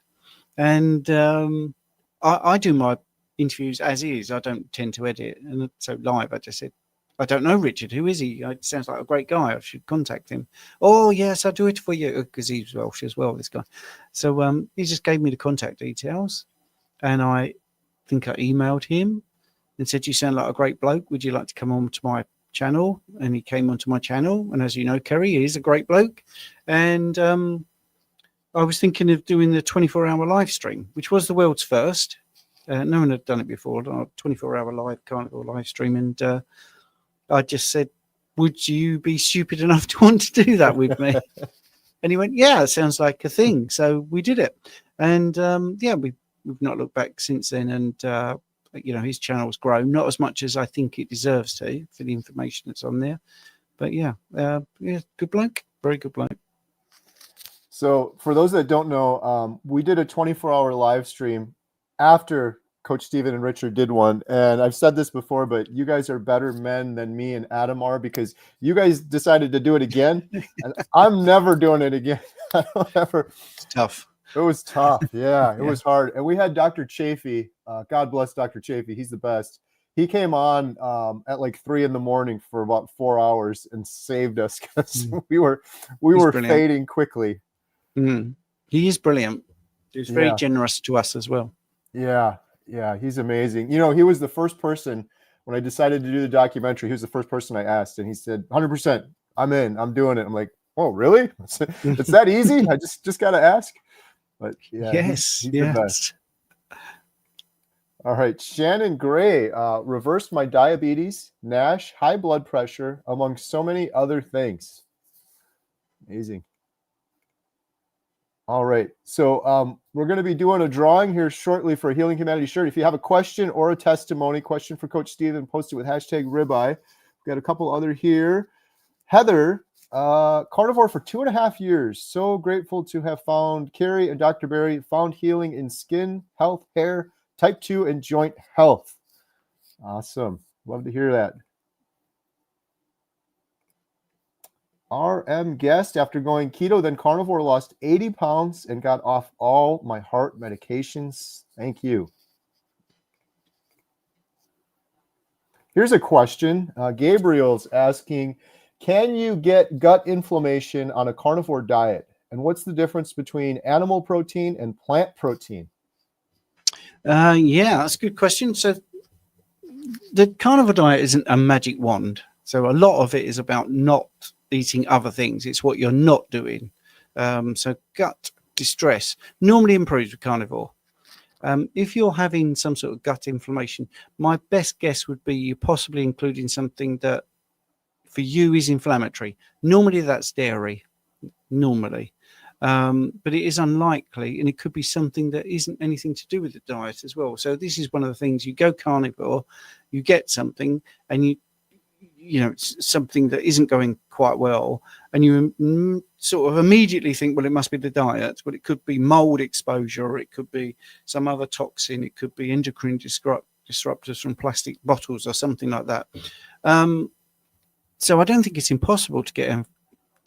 And I do my interviews as is. I don't tend to edit. And so live, I just said, I don't know Richard. Who is he? It sounds like a great guy. I should contact him. Oh, yes, I'll do it for you, because he's Welsh as well, this guy. So he just gave me the contact details, and I think I emailed him and said, you sound like a great bloke. Would you like to come on to my channel? And he came onto my channel. And as you know, Kerry, he is a great bloke. And I was thinking of doing the 24-hour live stream, which was the world's first. No one had done it before, 24-hour live carnivore live stream. And I just said, would you be stupid enough to want to do that with me? And he went, yeah, it sounds like a thing. So we did it. And we've not looked back since then. And, his channel's grown, not as much as I think it deserves to for the information that's on there. But good bloke, very good bloke. So for those that don't know, we did a 24-hour live stream after Coach Steven and Richard did one. And I've said this before, but you guys are better men than me and Adam are, because you guys decided to do it again. And I'm never doing it again. I don't ever. It's tough. It was tough. Yeah, it was hard. And we had Dr. Chafee God bless Dr. Chafee. He's the best. He came on at like 3 a.m. for about 4 hours and saved us because we were brilliant. fading quickly. He is brilliant. He was very generous to us as well. Yeah, he's amazing. You know, he was the first person when I decided to do the documentary. He was the first person I asked, and he said, "100%, I'm in. I'm doing it." I'm like, "Oh, really? It's that easy? I just got to ask." But yeah, yes, he's the best. All right, Shannon Gray, reversed my diabetes, NASH, high blood pressure, among so many other things. Amazing. All right, so we're going to be doing a drawing here shortly for a Healing Humanity shirt. If you have a question or a testimony, question for Coach Steven, post it with #ribeye. We've got a couple other here. Heather, carnivore for 2.5 years. So grateful to have found Carrie and Dr. Barry, found healing in skin, health, hair, type 2, and joint health. Awesome. Love to hear that. RM guest, after going keto, then carnivore, lost 80 pounds and got off all my heart medications. Thank you. Here's a question. Gabriel's asking, can you get gut inflammation on a carnivore diet? And what's the difference between animal protein and plant protein? Yeah, that's a good question. So the carnivore diet isn't a magic wand. So a lot of it is about not eating other things. It's what you're not doing. So gut distress normally improves with carnivore. If you're having some sort of gut inflammation, my best guess would be you're possibly including something that for you is inflammatory. Normally that's dairy, normally. But it is unlikely, and it could be something that isn't anything to do with the diet as well. So this is one of the things: you go carnivore, you get something, and you know, it's something that isn't going quite well, and you sort of immediately think, well, it must be the diet, but it could be mold exposure, or it could be some other toxin, it could be endocrine disruptors from plastic bottles or something like that. So I don't think it's impossible to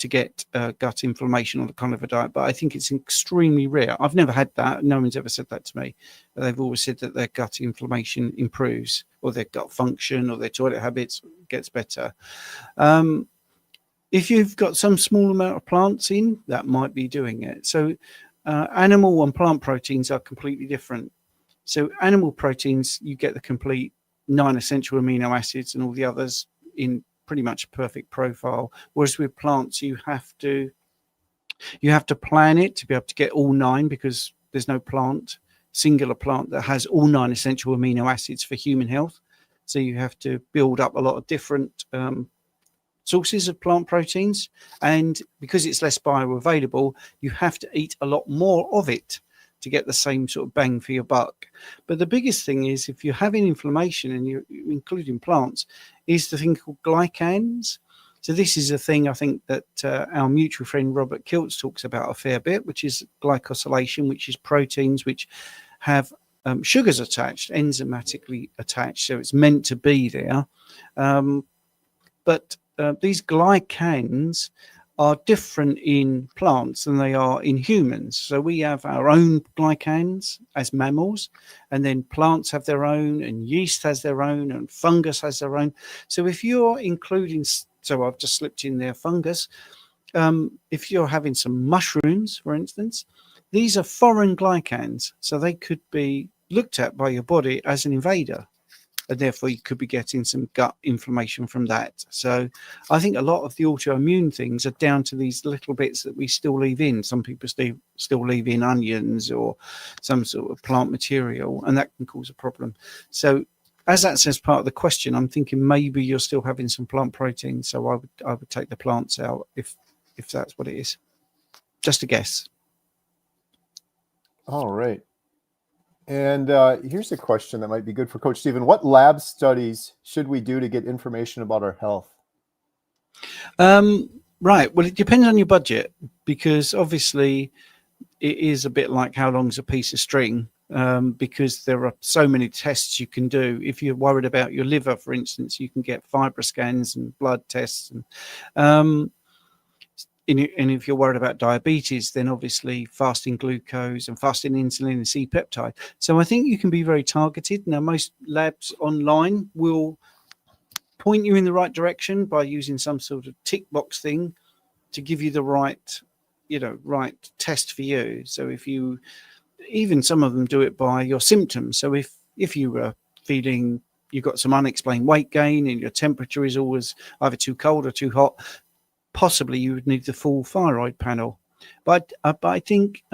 get gut inflammation on the carnivore diet, but I think it's extremely rare. I've never had that. No one's ever said that to me. But they've always said that their gut inflammation improves, or their gut function, or their toilet habits gets better. If you've got some small amount of plants in, that might be doing it. So animal and plant proteins are completely different. So animal proteins, you get the complete 9 essential amino acids and all the others in pretty much a perfect profile, whereas with plants you have to plan it to be able to get all 9, because there's no singular plant that has all 9 essential amino acids for human health. So you have to build up a lot of different sources of plant proteins, and because it's less bioavailable, you have to eat a lot more of it to get the same sort of bang for your buck. But the biggest thing is, if you're having inflammation, and you're including plants, is the thing called glycans. So this is a thing I think that our mutual friend Robert Kiltz talks about a fair bit, which is glycosylation, which is proteins which have sugars attached, enzymatically attached. So it's meant to be there. But these glycans are different in plants than they are in humans. So we have our own glycans as mammals, and then plants have their own, and yeast has their own, and fungus has their own. So if you're including, so I've just slipped in there fungus, if you're having some mushrooms, for instance, these are foreign glycans. So they could be looked at by your body as an invader, and therefore you could be getting some gut inflammation from that. So I think a lot of the autoimmune things are down to these little bits that we still leave in. Some people still leave in onions or some sort of plant material, and that can cause a problem. So as that says part of the question, I'm thinking maybe you're still having some plant protein. So I would take the plants out if that's what it is. Just a guess. All right. And here's a question that might be good for Coach Steven. What lab studies should we do to get information about our health? Right. Well, it depends on your budget, because obviously it is a bit like how long's a piece of string, because there are so many tests you can do. If you're worried about your liver, for instance, you can get FibroScans and blood tests. And and if you're worried about diabetes, then obviously fasting glucose and fasting insulin and C-peptide. So I think you can be very targeted. Now, most labs online will point you in the right direction by using some sort of tick box thing to give you the right, right test for you. So even some of them do it by your symptoms. So if you were feeling you've got some unexplained weight gain and your temperature is always either too cold or too hot, possibly you would need the full thyroid panel. But I think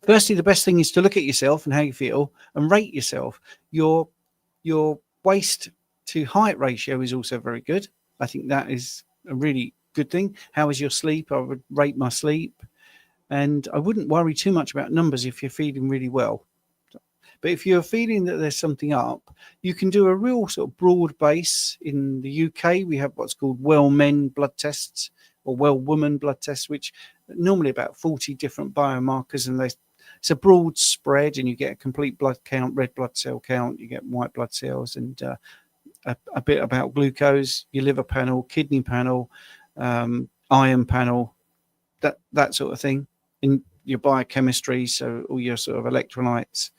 firstly, the best thing is to look at yourself and how you feel and rate yourself. Your waist to height ratio is also very good. I think that is a really good thing. How is your sleep? I would rate my sleep. And I wouldn't worry too much about numbers if you're feeling really well. But if you're feeling that there's something up, you can do a real sort of broad base. In the UK, we have what's called well men blood tests or well woman blood tests, which normally about 40 different biomarkers, and it's a broad spread, and you get a complete blood count, red blood cell count, you get white blood cells, and a bit about glucose, your liver panel, kidney panel, iron panel, that sort of thing, in your biochemistry, so all your sort of electrolytes.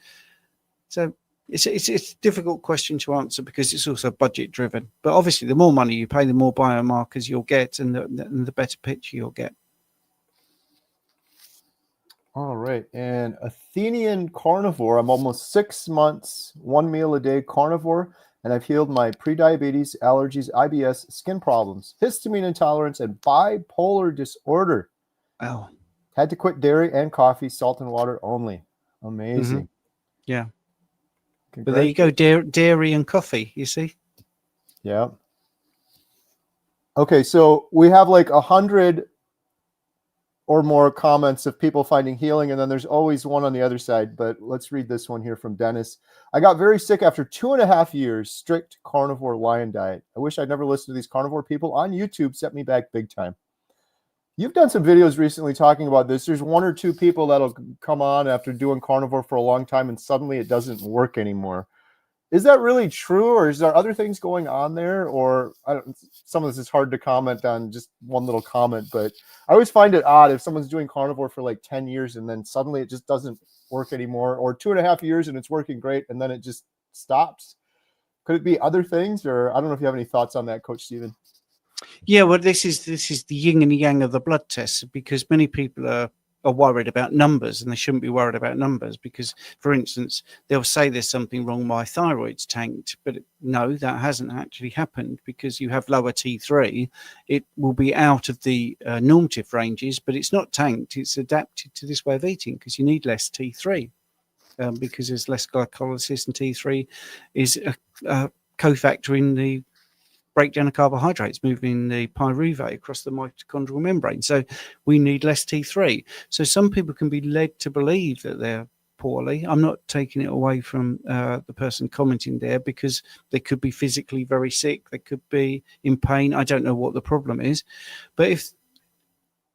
So it's a difficult question to answer because it's also budget driven. But obviously, the more money you pay, the more biomarkers you'll get, and the better picture you'll get. All right. And Athenian carnivore. I'm almost 6 months, 1 meal a day carnivore, and I've healed my prediabetes, allergies, IBS, skin problems, histamine intolerance, and bipolar disorder. Oh, had to quit dairy and coffee, salt and water only. Amazing. Mm-hmm. Yeah. But there you go, dairy and coffee, you see? Yeah. Okay, so we have like 100 or more comments of people finding healing, and then there's always one on the other side, but let's read this one here from Dennis. I got very sick after 2.5 years strict carnivore lion diet. I wish I'd never listened to these carnivore people on YouTube. Set me back big time. You've done some videos recently talking about this. There's 1 or 2 people that'll come on after doing carnivore for a long time and suddenly it doesn't work anymore. Is that really true, or is there other things going on there? Or some of this is hard to comment on, just one little comment, but I always find it odd if someone's doing carnivore for like 10 years and then suddenly it just doesn't work anymore, or 2.5 years and it's working great and then it just stops. Could it be other things? Or I don't know if you have any thoughts on that, Coach Stephen. Yeah, well, this is the yin and yang of the blood tests, because many people are worried about numbers, and they shouldn't be worried about numbers because, for instance, they'll say there's something wrong, my thyroid's tanked, but no, that hasn't actually happened because you have lower T3. It will be out of the normative ranges, but it's not tanked. It's adapted to this way of eating because you need less T3 because there's less glycolysis, and T3 is a cofactor in the breakdown of carbohydrates, moving the pyruvate across the mitochondrial membrane. So we need less T3. So some people can be led to believe that they're poorly. I'm not taking it away from the person commenting there, because they could be physically very sick. They could be in pain. I don't know what the problem is. But if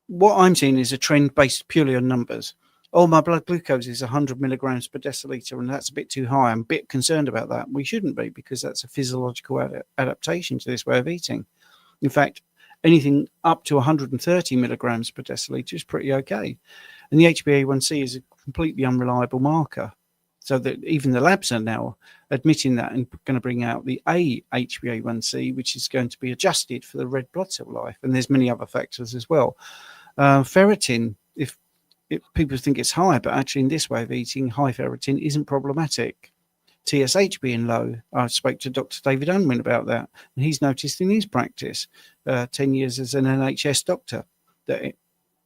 what I'm seeing is a trend based purely on numbers. Oh, my blood glucose is 100 milligrams per deciliter, and that's a bit too high. I'm a bit concerned about that. We shouldn't be, because that's a physiological adaptation to this way of eating. In fact, anything up to 130 milligrams per deciliter is pretty okay. And the HbA1c is a completely unreliable marker. So that even the labs are now admitting that and going to bring out the HbA1c, which is going to be adjusted for the red blood cell life. And there's many other factors as well. Ferritin, if people think it's high, but actually in this way of eating, high ferritin isn't problematic. TSH being low, I spoke to Dr. David Unwin about that, and he's noticed in his practice, 10 years as an NHS doctor, that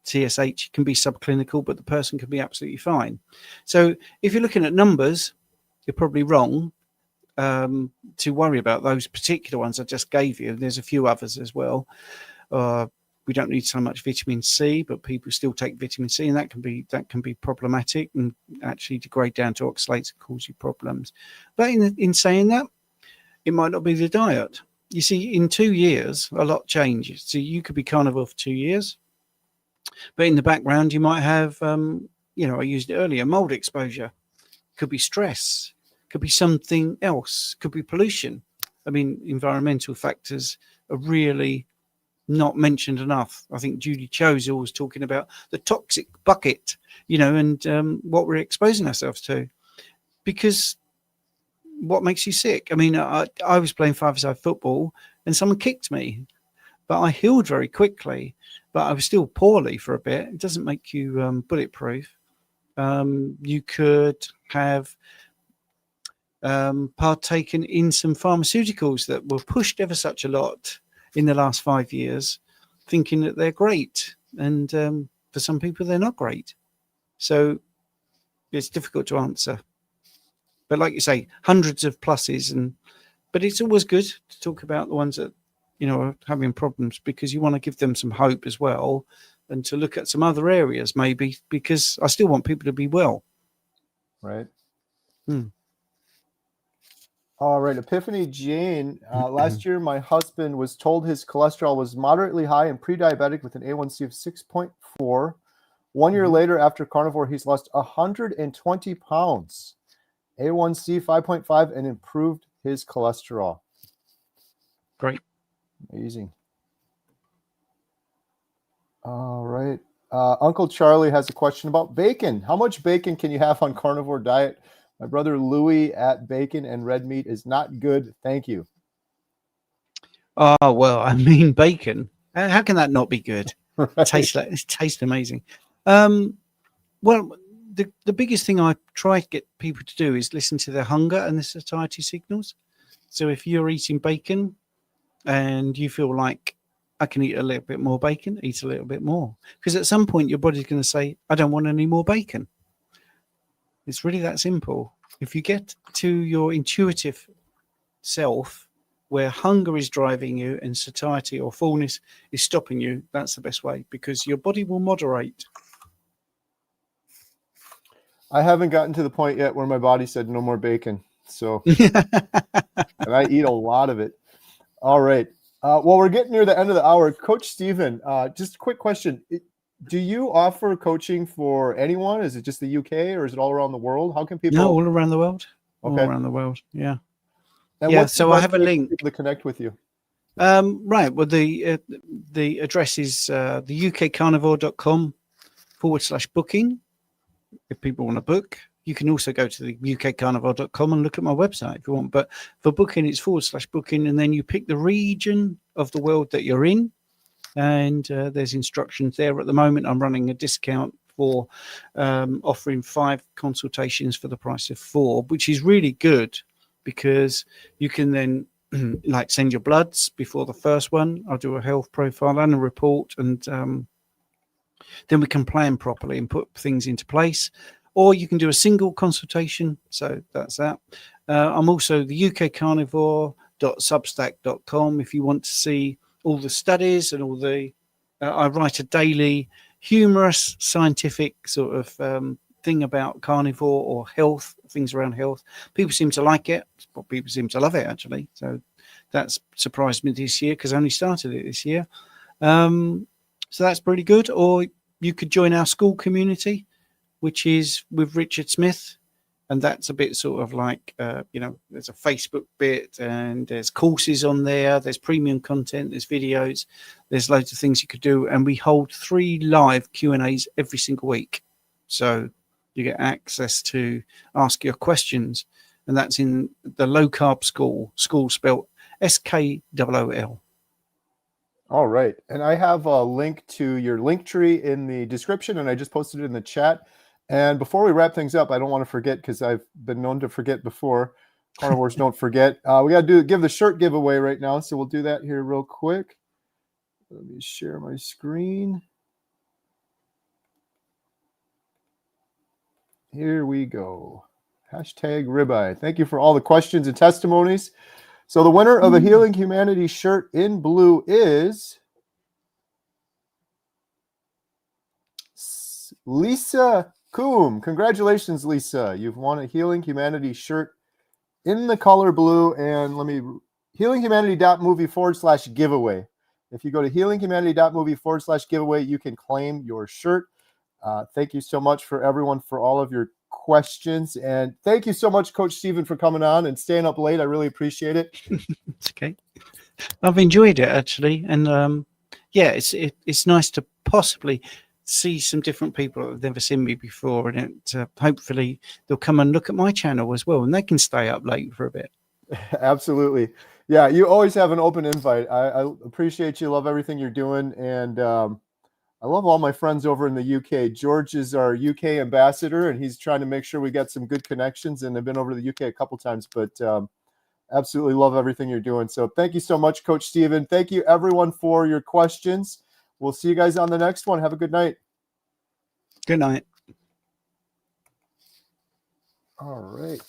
TSH can be subclinical, but the person can be absolutely fine. So if you're looking at numbers, you're probably wrong to worry about those particular ones I just gave you. There's a few others as well. We don't need so much vitamin C, but people still take vitamin C, and that can be problematic and actually degrade down to oxalates and cause you problems. But in saying that, it might not be the diet. You see, in 2 years, a lot changes. So you could be carnivore for 2 years, but in the background, you might have, I used it earlier, mold exposure. Could be stress. Could be something else. Could be pollution. I mean, environmental factors are really not mentioned enough. I think Judy Cho's always talking about the toxic bucket, and what we're exposing ourselves to, because what makes you sick? I mean, I was playing five-a-side football and someone kicked me, but I healed very quickly, but I was still poorly for a bit. It doesn't make you bulletproof. You could have partaken in some pharmaceuticals that were pushed ever such a lot in the last 5 years, thinking that they're great. And for some people, they're not great. So it's difficult to answer. But like you say, hundreds of pluses, but it's always good to talk about the ones that, are having problems, because you want to give them some hope as well, and to look at some other areas maybe, because I still want people to be well. Right. All right. Epiphany Jane. Last year, my husband was told his cholesterol was moderately high and pre-diabetic with an A1C of 6.4. 1 year later, after carnivore, he's lost 120 pounds. A1C 5.5 and improved his cholesterol. Great. Amazing. All right. Uncle Charlie has a question about bacon. How much bacon can you have on carnivore diet? My brother Louie at bacon and red meat is not good. Thank you. Oh, well, I mean, bacon. How can that not be good? Right. It tastes amazing. Well, the biggest thing I try to get people to do is listen to their hunger and the satiety signals. So if you're eating bacon and you feel like, I can eat a little bit more bacon, eat a little bit more. Because at some point, your body's going to say, I don't want any more bacon. It's really that simple. If you get to your intuitive self, where hunger is driving you and satiety or fullness is stopping you, that's the best way, because your body will moderate. I haven't gotten to the point yet where my body said no more bacon. So, and I eat a lot of it. All right. Well, we're getting near the end of the hour. Coach Stephen, just a quick question. Do you offer coaching for anyone? Is it just the UK or is it all around the world? How can people? No, all around the world. Okay. All around the world. Yeah. And yeah. So I have a link to connect with you. Right. Well, the address is the ukcarnivore.com/booking. If people want to book, you can also go to the ukcarnivore.com and look at my website if you want. But for booking, it's /booking, and then you pick the region of the world that you're in, and there's instructions there. At the moment, I'm running a discount for offering 5 consultations for the price of 4, which is really good, because you can then like send your bloods before the first one. I'll do a health profile and a report, and then we can plan properly and put things into place. Or you can do a single consultation. So that's that. I'm also the ukcarnivore.substack.com if you want to see all the studies and all the I write a daily humorous scientific sort of thing about carnivore or health, things around health. People seem to like it. People seem to love it, actually. So that's surprised me this year, because I only started it this year. So that's pretty good. Or you could join our school community, which is with Richard Smith. And that's a bit sort of like, there's a Facebook bit, and there's courses on there. There's premium content. There's videos. There's loads of things you could do. And we hold 3 live Q&As every single week. So you get access to ask your questions. And that's in the low carb school spelled SKOOL. All right. And I have a link to your link tree in the description, and I just posted it in the chat. And before we wrap things up, I don't want to forget, because I've been known to forget before. Carnivores don't forget. We got to give the shirt giveaway right now. So we'll do that here real quick. Let me share my screen. Here we go. Hashtag ribeye. Thank you for all the questions and testimonies. So the winner of a Healing Humanity shirt in blue is Lisa Coombe. Congratulations, Lisa. You've won a Healing Humanity shirt in the color blue. And healinghumanity.movie/giveaway. If you go to healinghumanity.movie/giveaway, you can claim your shirt. Thank you so much for everyone for all of your questions. And thank you so much, Coach Stephen, for coming on and staying up late. I really appreciate it. It's okay. I've enjoyed it, actually. And yeah, it's nice to possibly see some different people that have never seen me before, and hopefully they'll come and look at my channel as well, and they can stay up late for a bit. Absolutely. Yeah, you always have an open invite. I appreciate you, love everything you're doing, and I love all my friends over in the UK. George is our UK ambassador, and he's trying to make sure we get some good connections, and I've been over to the UK a couple times, but absolutely love everything you're doing. So thank you so much, Coach Steven. Thank you, everyone, for your questions. We'll see you guys on the next one. Have a good night. Good night. All right.